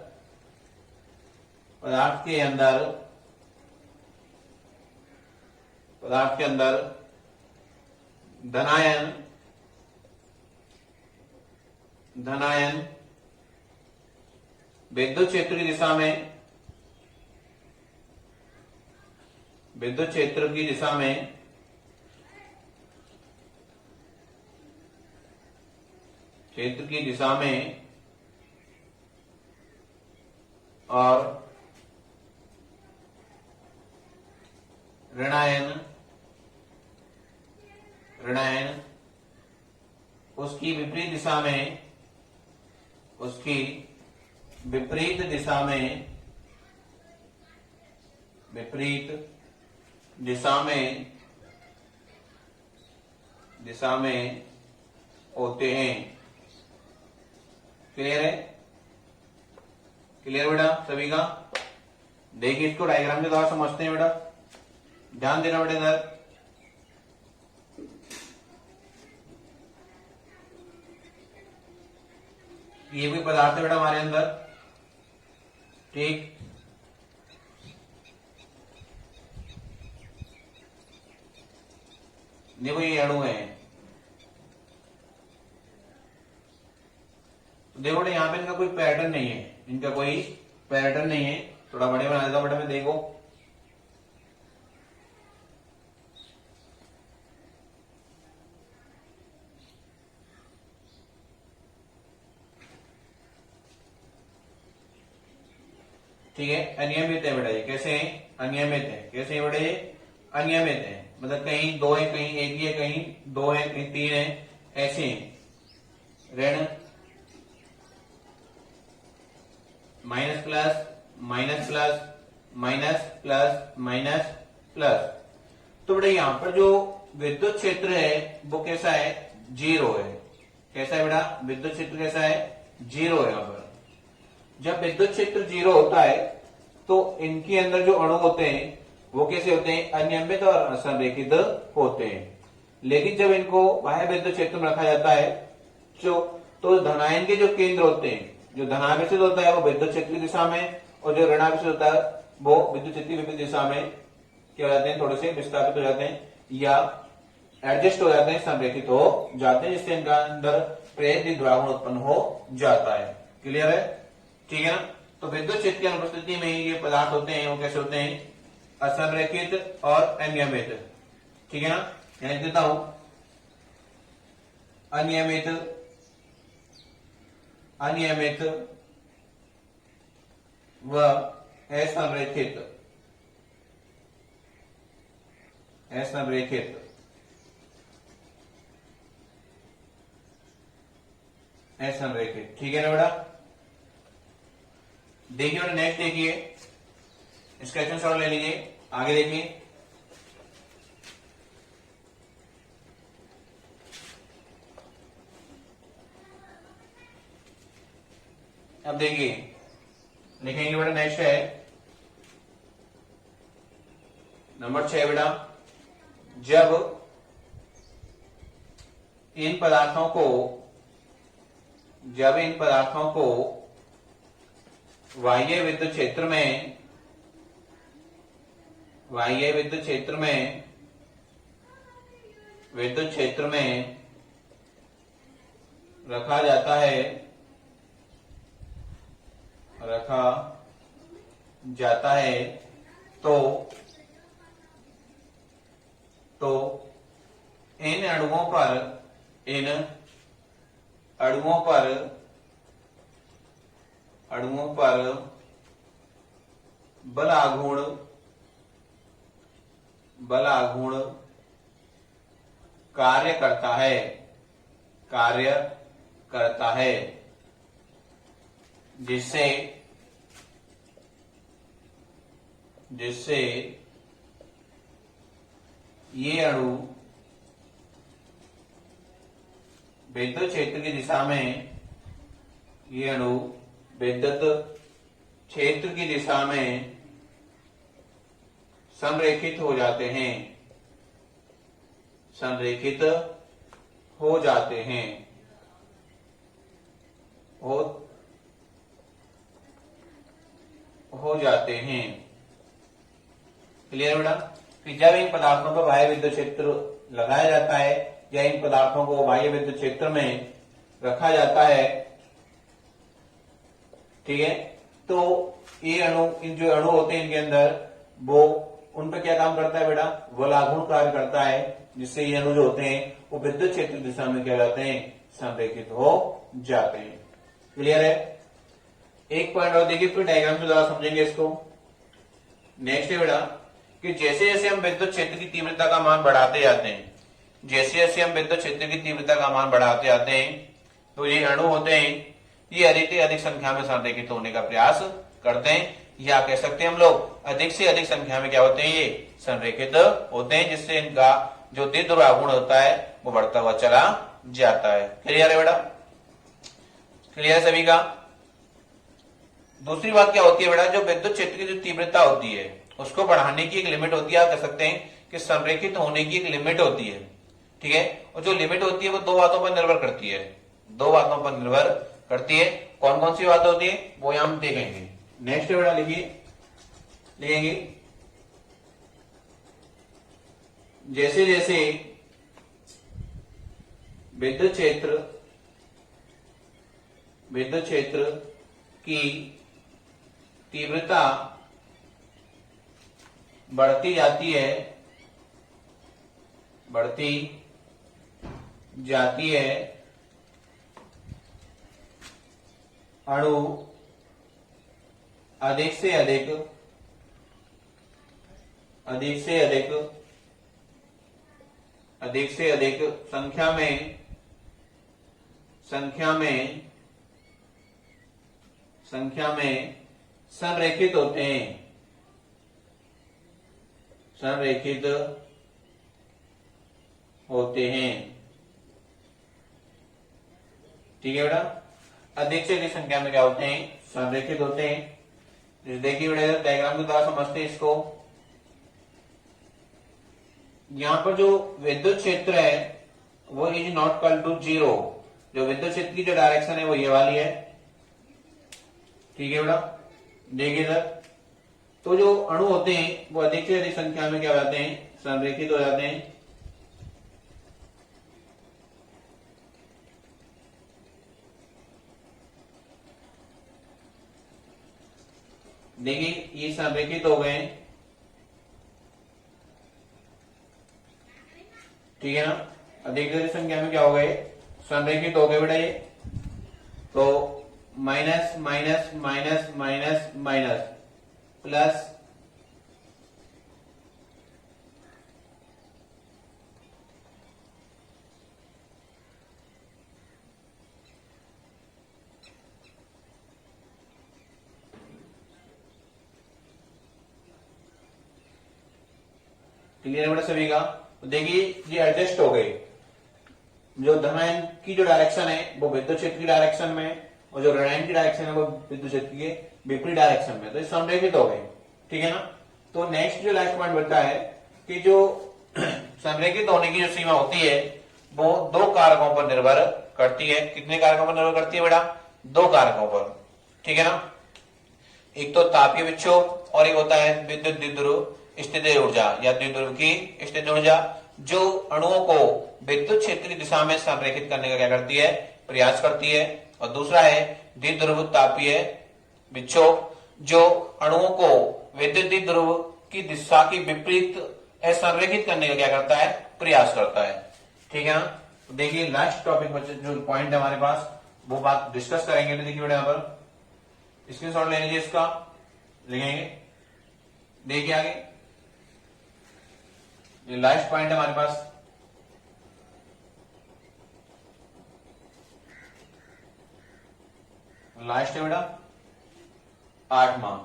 धनायन विद्युत क्षेत्र की दिशा में और ऋणायन उसकी विपरीत दिशा में होते हैं। क्लियर है, क्लियर बेटा सभी का। देखिए इसको डायग्राम के द्वारा समझते हैं बेटा, ध्यान देना बेटा इधर। ये भी पदार्थ है बेटा हमारे अंदर, ठीक। देखो ये अणु है, तो देखो बेटा यहाँ पे इनका कोई पैटर्न नहीं है, थोड़ा बड़े बना देता हूं बेटा मैं, देखो ठीक है। अनियमित है बेटा ये, कैसे है, अनियमित है। कैसे है बेटा ये, अनियमित है, मतलब कहीं दो है, कहीं एक ही है, कहीं दो है, कहीं तीन है, ऐसे ऋण minus plus minus plus minus plus minus plus. तो बेटा यहां पर जो विद्युत क्षेत्र है वो कैसा है, जीरो है। कैसा है बेटा, विद्युत क्षेत्र कैसा है, जीरो है यहाँ पर। जब विद्युत क्षेत्र 0 होता है तो इनके अंदर जो अणु होते हैं वो कैसे होते हैं, अनियमित और असंरेखित होते हैं। लेकिन जब इनको बाह्य विद्युत क्षेत्र में रखा जाता है तो धनायन के जो केंद्र होते हैं, जो धनावेशित होता है वो विद्युत क्षेत्र की दिशा में, और जो ऋणावेशित होता है वो विद्युत क्षेत्र की विपरीत दिशा में क्या हो जाते हैं, थोड़े से विस्थापित हो जाते हैं या एडजस्ट हो जाते हैं, संरेखित हो जाते हैं, जिससे इनका अंदर प्रेरित ध्रुवागुण उत्पन्न हो जाता है। क्लियर है, ठीक है ना। तो विद्युत क्षेत्र की अनुपस्थिति में ये पदार्थ होते हैं वो कैसे होते हैं, असंरेखित और अनियमित। ठीक है ना, यहां देता हूं अनियमित, अनियमित व असंरेखित, असंरेखित, असंरेखित। ठीक है ना बेटा। देखिए बेटा नेक्स्ट देखिए, स्केचन शॉट ले लीजिए, आगे देखिए। अब देखिए लिखेंगे बेटा, नेक्स्ट है नंबर 6 बेटा। जब इन पदार्थों को, जब इन पदार्थों को बाह्य विद्युत क्षेत्र में, बाह्य विद्युत क्षेत्र में, विद्युत क्षेत्र में रखा जाता है, रखा जाता है तो इन अणुओं पर, इन अणुओं पर, अणुओं पर बलाघूर्ण, बलाघूर्ण कार्य करता है, कार्य करता है, जिससे, जिससे ये अणु विद्युत क्षेत्र की दिशा में, ये अणु विद्युत क्षेत्र की दिशा में संरेखित हो जाते हैं, संरेखित हो जाते हैं, हो जाते हैं। क्लियर बेटा। कि जब इन पदार्थों पर बाह्य विद्युत क्षेत्र लगाया जाता है या इन पदार्थों को बाह्य विद्युत क्षेत्र में रखा जाता है, ठीक है, तो ये अणु, इन जो अणु होते हैं इनके अंदर, वो उन पर क्या काम करता है बेटा, बलाघूर्ण कार्य करता है, जिससे ये अणु जो होते हैं वो विद्युत क्षेत्र दिशा में क्या जाते हैं, संरेखित हो जाते हैं। क्लियर है। एक पॉइंट और देखिए, फिर डायग्राम से ज्यादा समझेंगे इसको। नेक्स्ट है बेटा कि जैसे जैसे हम विद्युत क्षेत्र की तीव्रता का मान बढ़ाते जाते हैं, जैसे जैसे हम विद्युत क्षेत्र की तीव्रता का मान बढ़ाते जाते हैं, तो ये अणु होते हैं ये अधिक से अधिक संख्या में संरेखित होने का प्रयास करते हैं, या कह सकते हैं हम लोग अधिक से अधिक संख्या में क्या होते हैं, ये संरेखित होते हैं, जिससे इनका जो द्विध्रुवागुण होता है वो बढ़ता हुआ चला जाता है। क्लियर है बेटा। क्लियर सभी का। दूसरी बात क्या होती है बेटा, जो विद्युत क्षेत्र की जो तीव्रता होती है उसको बढ़ाने की एक लिमिट होती है, आप कह सकते हैं कि संरेखित होने की एक लिमिट होती है। ठीक है, और जो लिमिट होती है वो दो बातों पर निर्भर करती है, दो बातों पर निर्भर करती है। कौन कौन सी बात होती है वो यहां हम देखेंगे। नेक्स्ट बेटा लिखिए, लिखेंगे जैसे जैसे विद्युत क्षेत्र, विद्युत क्षेत्र की तीव्रता बढ़ती जाती है, बढ़ती जाती है, अणु अधिक से अधिक, अधिक से अधिक, अधिक से अधिक संख्या में, संख्या में, संख्या में संरेखित होते हैं, संरेखित होते हैं। ठीक है बेटा। अधिक से अधिक संख्या में क्या होते हैं, संरेखित होते हैं। देखिए बेटा डायग्राम के द्वारा समझते हैं इसको। यहाँ पर जो विद्युत क्षेत्र है वो इज नॉट इक्वल टू 0। जो विद्युत क्षेत्र की जो डायरेक्शन है वो ये वाली है, ठीक है बेटा। देखिए सर, तो जो अणु होते हैं वो अधिक से अधिक संख्या में क्या हो जाते हैं, संरेखित हो जाते हैं। देखिए ये संरेखित हो गए, ठीक है ना। अधिक से अधिक संख्या में क्या हो गए, संरेखित हो गए बेटा ये। तो minus minus minus minus minus plus clear है बेटा सभी का। तो देखिए ये एडजस्ट हो गए। जो धनायन की जो डायरेक्शन है वो विद्युत क्षेत्र की डायरेक्शन में, और जो ऋणायन की डायरेक्शन है वो विद्युत क्षेत्र के विपरीत डायरेक्शन में, तो ये संरेखित हो गए, ठीक है ना। तो नेक्स्ट जो लास्ट पॉइंट बनता है कि जो संरेखित होने की जो सीमा होती है वो दो कारकों पर निर्भर करती है। कितने कारकों पर निर्भर करती है बेटा, दो कारकों पर, ठीक है ना। एक तो तापीय विक्षोभ और एक होता है विद्युत द्विध्रुव स्थितिज ऊर्जा या द्विध्रुव की स्थितिज ऊर्जा, जो अणुओं को विद्युत क्षेत्र की दिशा में संरेखित करने का क्या करती है, प्रयास करती है। और दूसरा है द्विध्रुव तापीय विक्षोभ, जो अणुओं को विद्युत द्विध्रुव की दिशा की विपरीत संरेखित करने का क्या करता है, प्रयास करता है, ठीक है ना। तो देखिए लास्ट टॉपिक जो पॉइंट है हमारे पास वो बात डिस्कस करेंगे। देखिए बेटा यहाँ पर स्क्रीनशॉट ले लीजिए, इसका लिखेंगे। देखिए आगे ये लास्ट पॉइंट है हमारे पास, लास्ट है बेटा 8वां।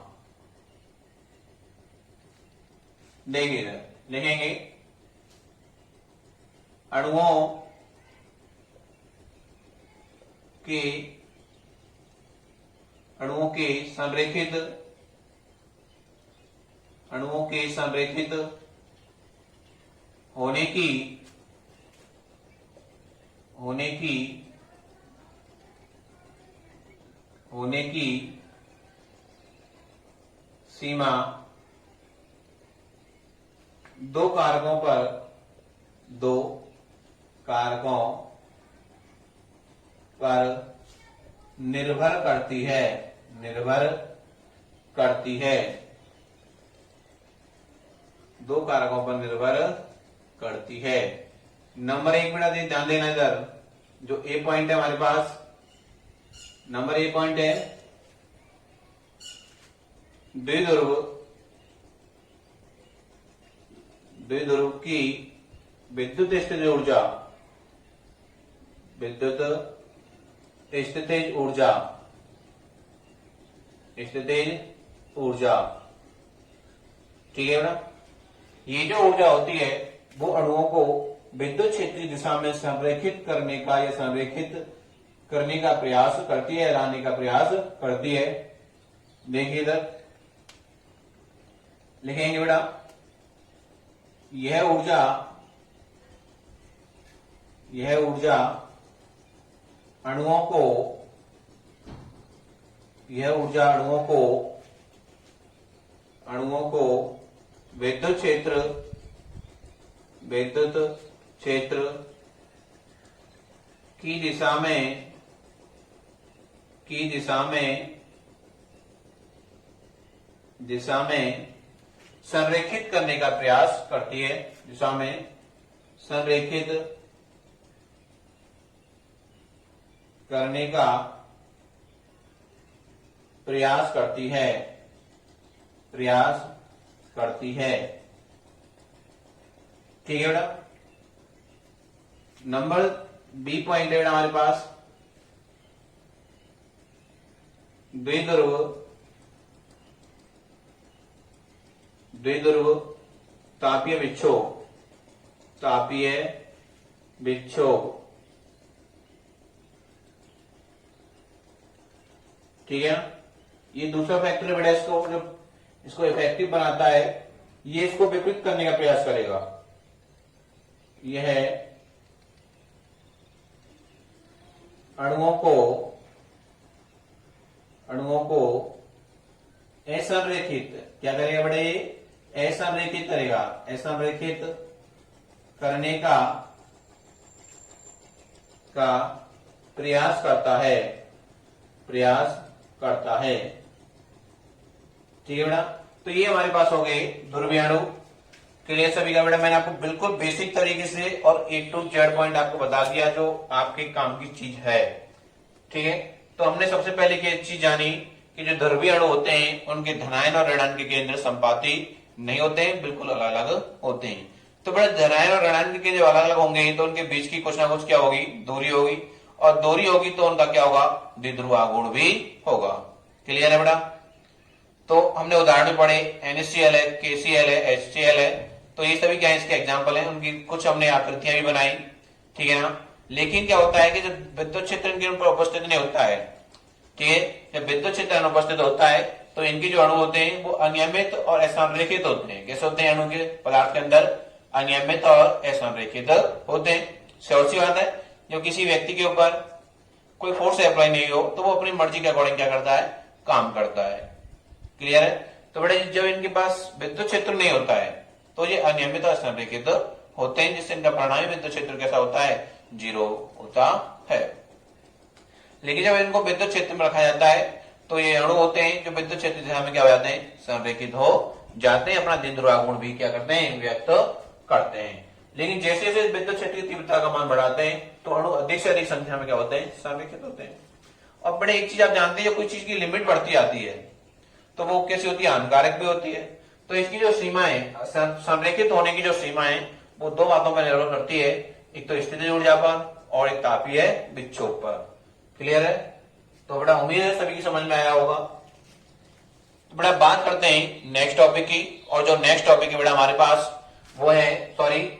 देखिए लिखेंगे अणुओं के संरेखित होने की सीमा दो कारकों पर निर्भर करती है। दो कारकों पर निर्भर करती है। नंबर एक बेटा ध्यान देना इधर, जो ए पॉइंट है हमारे पास, नंबर ए पॉइंट है द्विध्रुव की विद्युत स्थितिज ऊर्जा, ठीक है बेटा। ये जो ऊर्जा होती है वो अणुओं को विद्युत क्षेत्रीय दिशा में संरेखित करने का या संरेखित करने का प्रयास करती है, लाने का प्रयास करती है। देखिए इधर लिखेंगे बेटा, यह ऊर्जा अणुओं को विद्युत क्षेत्र की दिशा में संरेखित करने का प्रयास करती है, दिशा में संरेखित करने का प्रयास करती है, ठीक है बेटा। नंबर बी पॉइंट है बेटा हमारे पास, द्विध्रुव तापीय विक्षोभ, ठीक है ना। ये दूसरा फैक्टर बेटा इसको जो इसको इफेक्टिव बनाता है, ये इसको विपरीत करने का प्रयास करेगा। यह है अणुओं को असंरेखित क्या करेगा बेटा, ये असंरेखित करेगा, असंरेखित करने का प्रयास करता है। ठीक है बेटा। तो ये हमारे पास हो गए ध्रुवीय अणु। क्लियर सभी का बेटा। मैंने आपको बिल्कुल बेसिक तरीके से और A to Z पॉइंट आपको बता दिया जो आपके काम की चीज है। ठीक है। तो हमने सबसे पहले क्या चीज जानी कि जो ध्रुवीय अणु होते हैं उनके धनायन और ऋणायन के केंद्र संपाती नहीं होते हैं, बिल्कुल अलग अलग होते हैं। तो बेटा धनायन और ऋणायन के केंद्र अलग अलग होंगे तो उनके बीच की कुछ ना कुछ क्या होगी, दूरी होगी, और दूरी होगी तो उनका क्या होगा, द्विध्रुव आघूर्ण भी होगा। क्लियर है बेटा। तो हमने उदाहरण पढ़े, NaCl है, KCl है, HCl है, तो ये सभी क्या है इसके एग्जाम्पल हैं। उनकी कुछ हमने आकृतियां भी बनाई। ठीक है ना। लेकिन क्या होता है कि जब विद्युत क्षेत्र इनके ऊपर उपस्थित नहीं होता है, ठीक है, जब विद्युत क्षेत्र अनुपस्थित होता है तो इनके जो अणु होते हैं वो अनियमित और असंरेखित होते हैं। कैसे होते हैं अणु के पदार्थ के अंदर, अनियमित और असंरेखित होते हैं। सिर्फ सी बात है, जब किसी व्यक्ति के ऊपर कोई फोर्स अप्लाई नहीं हो तो वो अपनी मर्जी के अकॉर्डिंग क्या करता है, काम करता है। क्लियर है। तो बेटा जब इनके पास विद्युत क्षेत्र नहीं होता है तो ये अनियमित और असंरेखित होते हैं, जिससे इनका परिणामी विद्युत क्षेत्र कैसा होता है, 0 होता है। लेकिन जब इनको विद्युत क्षेत्र में रखा जाता है तो ये अणु होते हैं जो विद्युत क्षेत्र दिशा में क्या हो जाते हैं, संरेखित हो जाते हैं, अपना द्विध्रुव आघूर्ण भी क्या करते हैं, व्यक्त करते हैं। लेकिन जैसे जैसे विद्युत क्षेत्र की तीव्रता का मान बढ़ाते हैं तो अणु अधिक से अधिक संख्या में क्या होते हैं, संरेखित होते हैं। और बड़े एक चीज आप जानते हैं, कोई चीज की लिमिट बढ़ती आती है तो वो कैसी होती है, हानिकारक भी होती है। तो इसकी जो सीमाएं, संरेखित होने की जो सीमाएं, वो दो बातों पर निर्भर करती है, एक तो स्थितिज ऊर्जा पर और एक तापीय विक्षोभ पर। क्लियर है। तो बेटा उम्मीद है सभी की समझ में आया होगा। तो बेटा बात करते हैं नेक्स्ट टॉपिक की, और जो नेक्स्ट टॉपिक है बेटा हमारे पास वो है,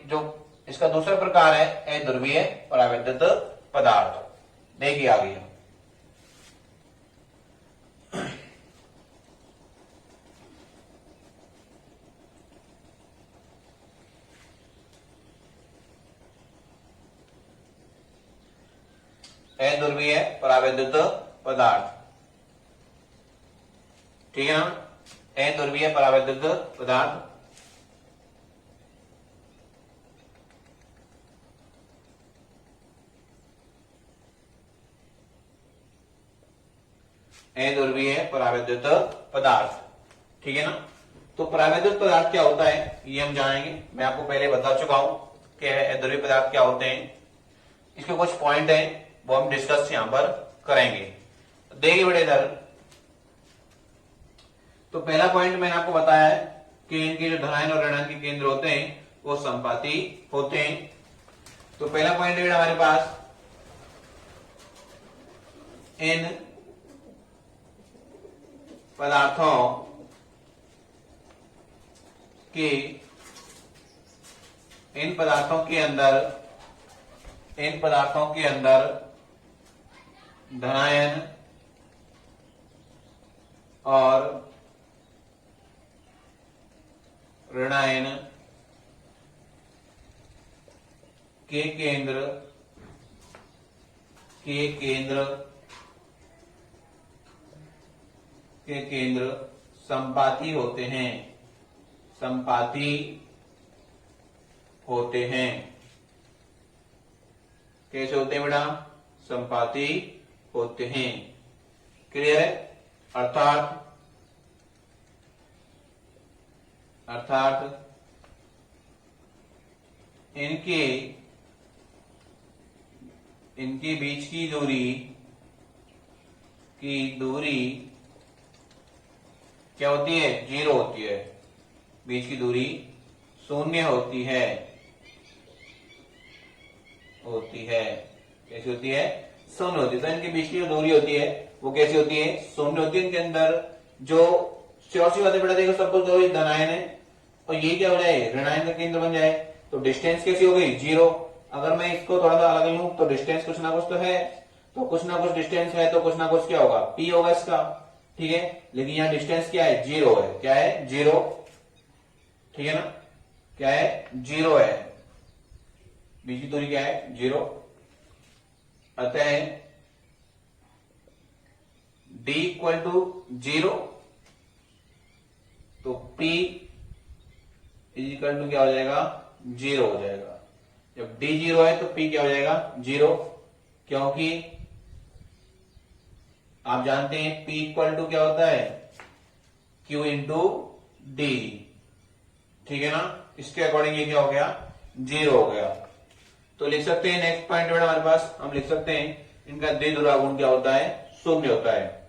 जो इसका दूसरा प्रकार है अध्रुवीय परावैद्युत पदार्थ। देखिए आ गया। अध्रुवीय परावैद्युत पदार्थ, ठीक है ना। अध्रुवीय परावैद्युत पदार्थ अध्रुवीय परावैद्युत पदार्थ, ठीक है ना। तो परावैद्युत पदार्थ क्या होता है ये हम जानेंगे। मैं आपको पहले बता चुका हूं कि अध्रुवीय पदार्थ क्या होते हैं। इसके कुछ पॉइंट हैं वो हम डिस्कस यहां पर करेंगे। देखिए बेटे इधर, तो पहला पॉइंट मैंने आपको बताया है कि इनके जो धनायन और ऋणायन के केंद्र होते हैं वो संपाती होते हैं। तो पहला पॉइंट है हमारे पास, इन पदार्थों के अंदर धनायन और ऋणायन के केंद्र संपाती होते हैं। कैसे होते हैं बेटा, संपाती होते हैं। क्लियर है। अर्थात इनके बीच की दूरी क्या होती है, 0 होती है। बीच की दूरी 0 होती है। कैसी होती है, 0 होती है। तो इनके बीच की जो दूरी होती है वो कैसी होती है, 0 होती है। इनके अंदर जो सी बातें बेटा देखो, सब कुछ दो धनायन है और ये क्या हो जाए, ऋणायन का केंद्र बन जाए। तो डिस्टेंस कैसी हो गई, 0। अगर मैं इसको थोड़ा सा अलग लूं तो डिस्टेंस कुछ ना कुछ तो है। तो कुछ ना कुछ डिस्टेंस है, तो कुछ ना कुछ क्या होगा, पी होगा इसका, ठीक है। लेकिन यहाँ डिस्टेंस क्या है, जीरो है। क्या है, जीरो, ठीक है ना। क्या है, जीरो है, बीच की दूरी क्या है, जीरो। अतः d इक्वल टू जीरो, तो p इक्वल टू क्या हो जाएगा, जीरो हो जाएगा। जब d जीरो है तो p क्या हो जाएगा, जीरो, क्योंकि आप जानते हैं p इक्वल टू क्या होता है, q इंटू डी, ठीक है ना। इसके अकॉर्डिंग ये क्या हो गया, जीरो हो गया। तो लिख सकते हैं नेक्स्ट पॉइंट में हमारे पास, हम लिख सकते हैं इनका द्विध्रुव आघूर्ण क्या होता है, शून्य होता है।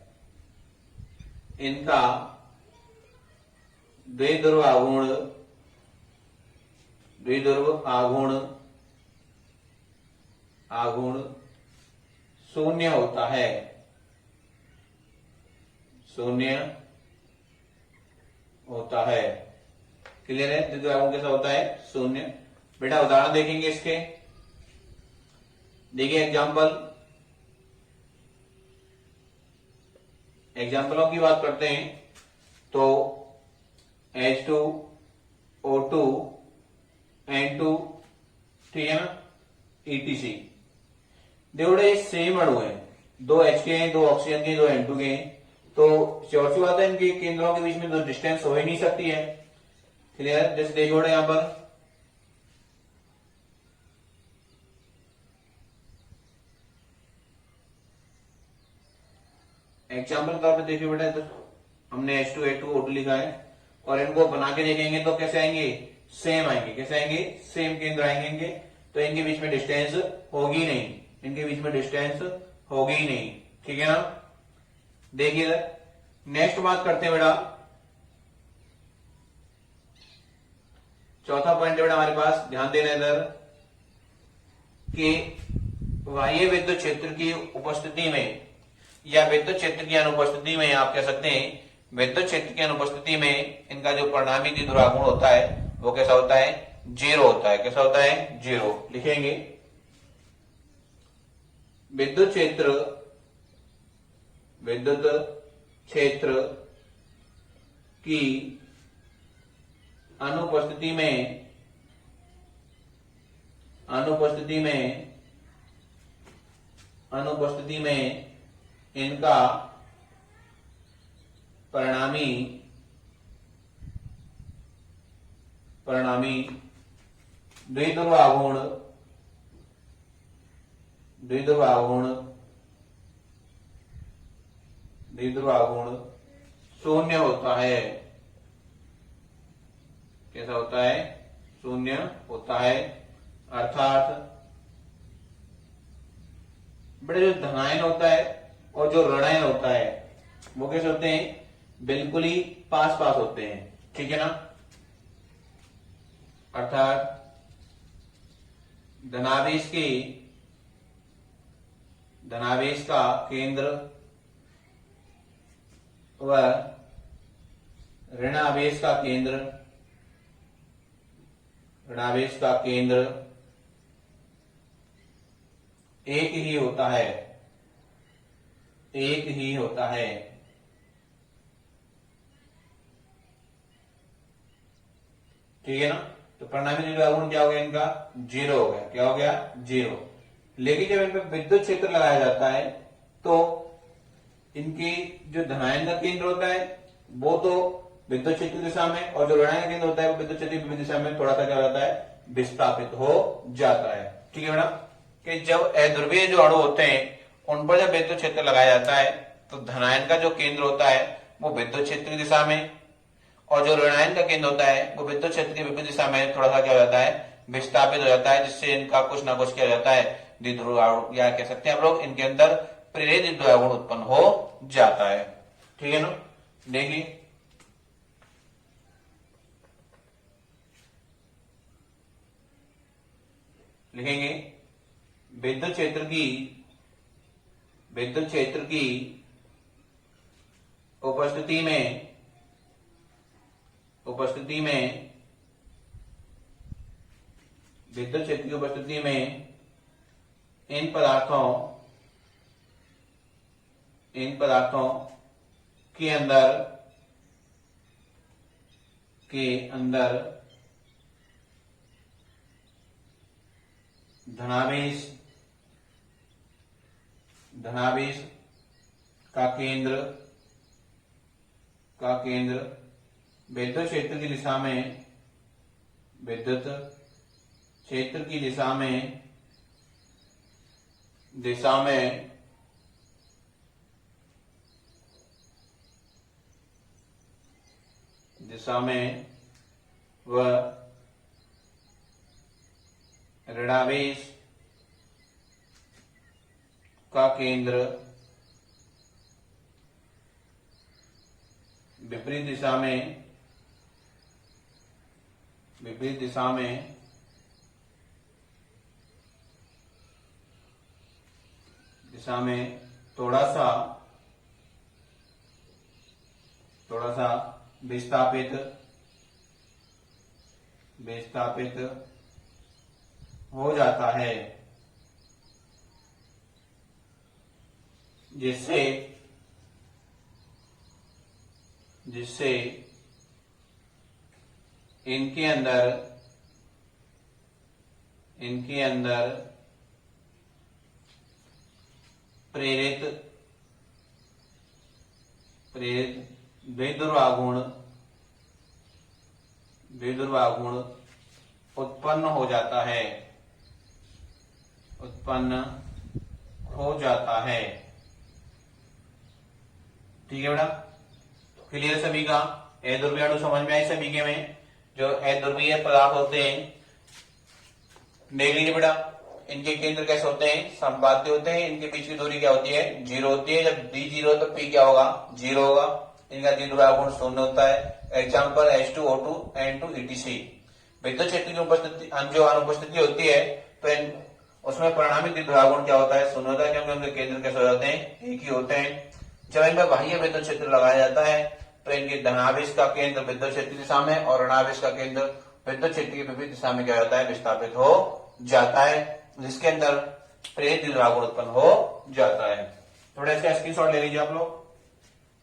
इनका द्विध्रुव आघूर्ण, द्विध्रुव आघूर्ण आघूर्ण शून्य होता है, शून्य होता है। क्लियर है, द्विध्रुव आघूर्ण कैसा होता है, शून्य। बेटा उदाहरण देखेंगे इसके, देखिए एग्जाम्पलों की बात करते हैं तो H2O2 N2, ठीक है ना, ETC। देखो सेम अणु है, दो H के हैं, दो ऑक्सीजन के, दो N2 के हैं, तो चौथी बात है इनके केंद्रों के बीच में तो डिस्टेंस हो ही नहीं सकती है। क्लियर, जैसे देखो यहां पर एग्जाम्पल के तौर पे देखिए बेटा, तो हमने H2O2 लिखा है और इनको बना के देखेंगे तो कैसे आएंगे, सेम आएंगे। कैसे आएंगे, सेम केंद्र आएंगे इनके, तो इनके बीच में डिस्टेंस होगी नहीं, इनके बीच में डिस्टेंस होगी ही नहीं, ठीक है ना। देखिए इधर नेक्स्ट बात करते हैं बेटा, चौथा पॉइंट है बेटा हमारे पास, ध्यान देना इधर कि बाह्य विद्युत क्षेत्र की उपस्थिति में या विद्युत क्षेत्र की अनुपस्थिति में, आप कह सकते हैं विद्युत क्षेत्र की अनुपस्थिति में इनका जो परिणामी द्विध्रुव आघूर्ण होता है वो कैसा होता है, जीरो होता है। कैसा होता है, जीरो। लिखेंगे विद्युत क्षेत्र की अनुपस्थिति में इनका परिणामी द्विध्रुव आघूर्ण शून्य होता है। कैसा होता है, शून्य होता है। अर्थात बड़े जो धनायन होता है और जो ऋणायन होता है वो कैसे होते हैं, बिल्कुल ही पास पास होते हैं, ठीक है ना। अर्थात धनावेश का केंद्र व ऋणावेश का केंद्र एक ही होता है, ठीक है ना। तो परिणामी द्विध्रुव आघूर्ण क्या हो गया, इनका जीरो हो गया। क्या हो गया, जीरो। लेकिन जब इनमें विद्युत क्षेत्र लगाया जाता है तो इनकी जो धनायन का केंद्र होता है वो तो विद्युत क्षेत्र की दिशा में, और जो ऋणायन का केंद्र होता है वो विद्युत क्षेत्र की दिशा में थोड़ा सा क्या हो जाता है, विस्थापित हो जाता है, ठीक है बेटा। कि जब अध्रुवीय जो अणु होते हैं उन पर जब विद्युत क्षेत्र लगाया जाता है तो धनायन का जो केंद्र होता है वो विद्युत क्षेत्र की दिशा में, और जो ऋणायन का केंद्र होता है वो विद्युत क्षेत्र की विपरीत दिशा में थोड़ा सा क्या हो जाता है, विस्थापित हो जाता है, जिससे इनका कुछ ना कुछ क्या हो जाता है, द्विध्रुव आघूर्ण, या कह सकते हैं आप लोग इनके अंदर प्रेरित द्विध्रुव आघूर्ण उत्पन्न हो जाता है, ठीक है ना। देखिए लिखेंगे विद्युत क्षेत्र की उपस्थिति में विद्युत क्षेत्र की उपस्थिति में इन पदार्थों इन पदार्थों के अंदर धनावेश का केंद्र विद्युत क्षेत्र की दिशा में व ऋणावेश का केंद्र विपरीत दिशा में थोड़ा सा विस्थापित हो जाता है, जिससे इनके अंदर प्रेरित द्विध्रुवागुण उत्पन्न हो जाता है। ठीक है बेटा, क्लियर सभी का? अध्रुवीय अणु समझ में आई सभी के में? जो अध्रुवीय पदार्थ होते हैं, देख लीजिए बेटा, इनके केंद्र कैसे होते हैं? संपाद्य होते हैं। इनके बीच की दूरी क्या होती है? 0 होती है। जब d 0 तो p क्या होगा? 0 होगा। इनका द्विध्रुवागुण 0 होता है। Example H2O2 N2 ETC। विद्युत क्षेत्र की उपस्थिति, जो अनुपस्थिति होती है, तो उसमें परिणामी द्विध्रुवागुण क्या होता है? 0 होता है, क्योंकि उनके केंद्र कैसे हो जाते हैं? एक ही होते हैं। जब इनमें बाह्य विद्युत क्षेत्र लगाया जाता है, तो इनके धनावेश का केंद्र विद्युत क्षेत्र दिशा में और ऋणावेश का केंद्र विद्युत क्षेत्र की विपरीत दिशा में क्या होता है? विस्थापित हो जाता है, जिसके अंदर प्रेरित द्विध्रुवागुण उत्पन्न हो जाता है। थोड़ा इसका स्क्रीनशॉट ले लीजिए आप लोग,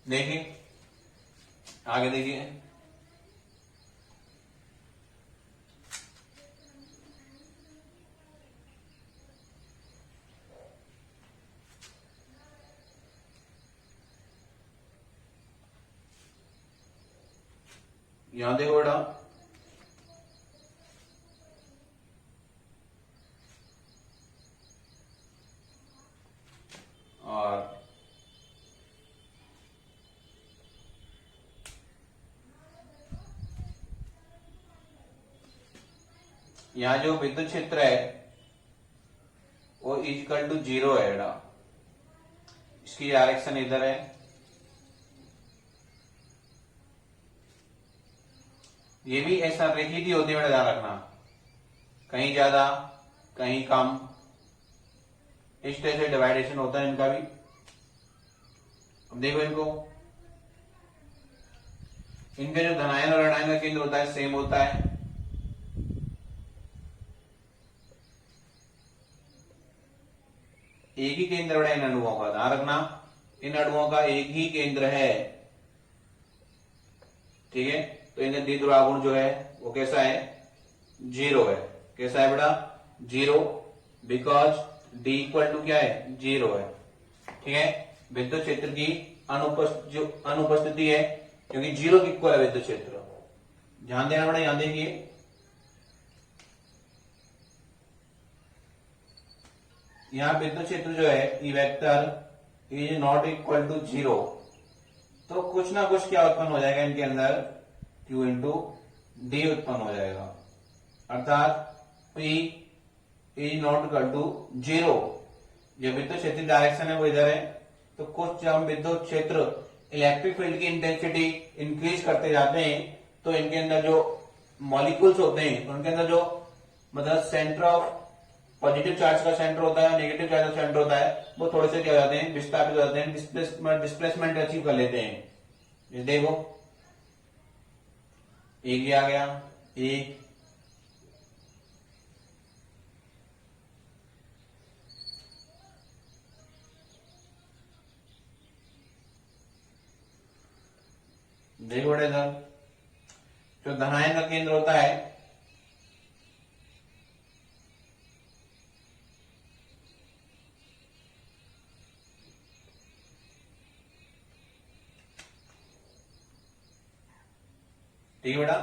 देखिए आगे देखिए। यहां देखो बेटा, और यहां जो विद्युत क्षेत्र है वो इक्वल टू 0 है बेटा। इसकी डायरेक्शन इधर है, ये भी ऐसा रेखीय ही होती है बेटा, ध्यान रखना, कहीं ज्यादा कहीं कम, इस तरह से डिवाइडेशन होता है इनका भी। अब देखो इनको, इनके जो धनायन और ऋणायन का केंद्र होता है सेम होता है। एक ही केंद्र बेटा इन अणुओं का, ध्यान रखना, इन अणुओं का एक ही केंद्र है। ठीक है, तो इनका द्विध्रुवागुण जो है वो कैसा है? 0 है। कैसा है बेटा? 0, बिकॉज d इक्वल टू क्या है? 0 है। ठीक है, विद्युत क्षेत्र की अनुपस्थिति है, क्योंकि 0 की इक्वल है विद्युत क्षेत्र। ध्यान देना बेटा, यहां देखिए, यहां विद्युत क्षेत्र जो है E vector is not equal to 0, तो कुछ ना कुछ क्या उत्पन्न हो जाएगा इनके अंदर? Q इंटू डी उत्पन्न हो जाएगा, अर्थात P is not equal to 0। जो विद्युत क्षेत्र डायरेक्शन है वो इधर है, तो कुछ जब हम विद्युत क्षेत्र इलेक्ट्रिक फील्ड की इंटेंसिटी इंक्रीज करते जाते हैं, तो इनके अंदर जो मॉलिक्यूल्स होते हैं उनके अंदर जो मतलब सेंटर ऑफ पॉजिटिव चार्ज का सेंटर होता है, नेगेटिव चार्ज का सेंटर होता है, वो थोड़े से क्या हो जाते हैं? विस्थापित हो जाते हैं, डिस्प्लेसमेंट अचीव कर लेते हैं। ये देखो, एक ये आ गया, एक देखो बेटा इधर, जो धनायन का केंद्र होता है ठीक है बेटा,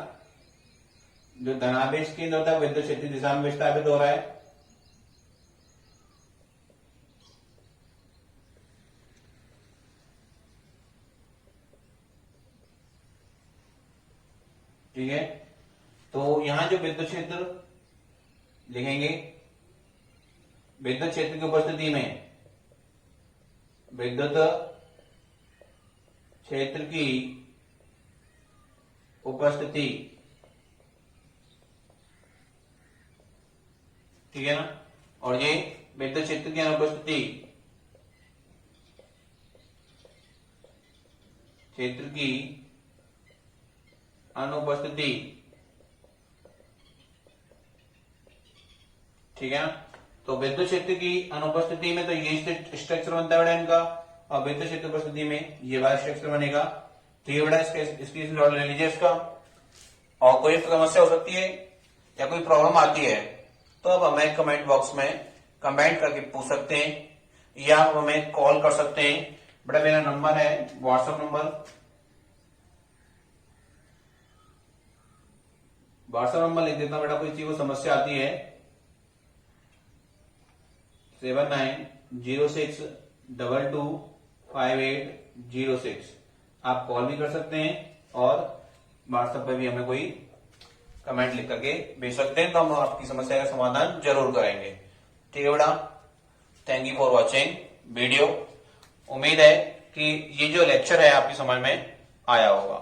जो धनावेश केंद्र होता है विद्युत क्षेत्रीय दिशा में विस्थापित हो रहा है। ठीक है, तो यहां जो विद्युत क्षेत्र लिखेंगे, विद्युत क्षेत्र की उपस्थिति में विद्युत क्षेत्र की उपस्थिति, ठीक है ना, और ये विद्युत क्षेत्र की अनुपस्थिति, क्षेत्र की अनुपस्थिति, ठीक है ना। तो विद्युत क्षेत्र की अनुपस्थिति में तो ये स्ट्रक्चर बनता है बेटा इनका, और विद्युत क्षेत्र उपस्थिति में ये वाला स्ट्रक्चर बनेगा। ठीक है बेटा, इसकी ले लीजिए इसका। और कोई समस्या हो सकती है या कोई प्रॉब्लम आती है तो आप हमें कमेंट बॉक्स में कमेंट करके पूछ सकते हैं, या आप हमें कॉल कर सकते हैं। बेटा मेरा नंबर है, व्हाट्सएप नंबर लिख देता हूं बेटा, कोई चीज को समस्या आती है 7906225806। आप कॉल भी कर सकते हैं और व्हाट्सएप पे भी हमें कोई कमेंट लिख करके भेज सकते हैं, तो हम आपकी समस्या का समाधान जरूर करेंगे। ठीक है बेटा, thank you for watching video. उम्मीद है कि ये जो लेक्चर है आपकी समझ में आया होगा।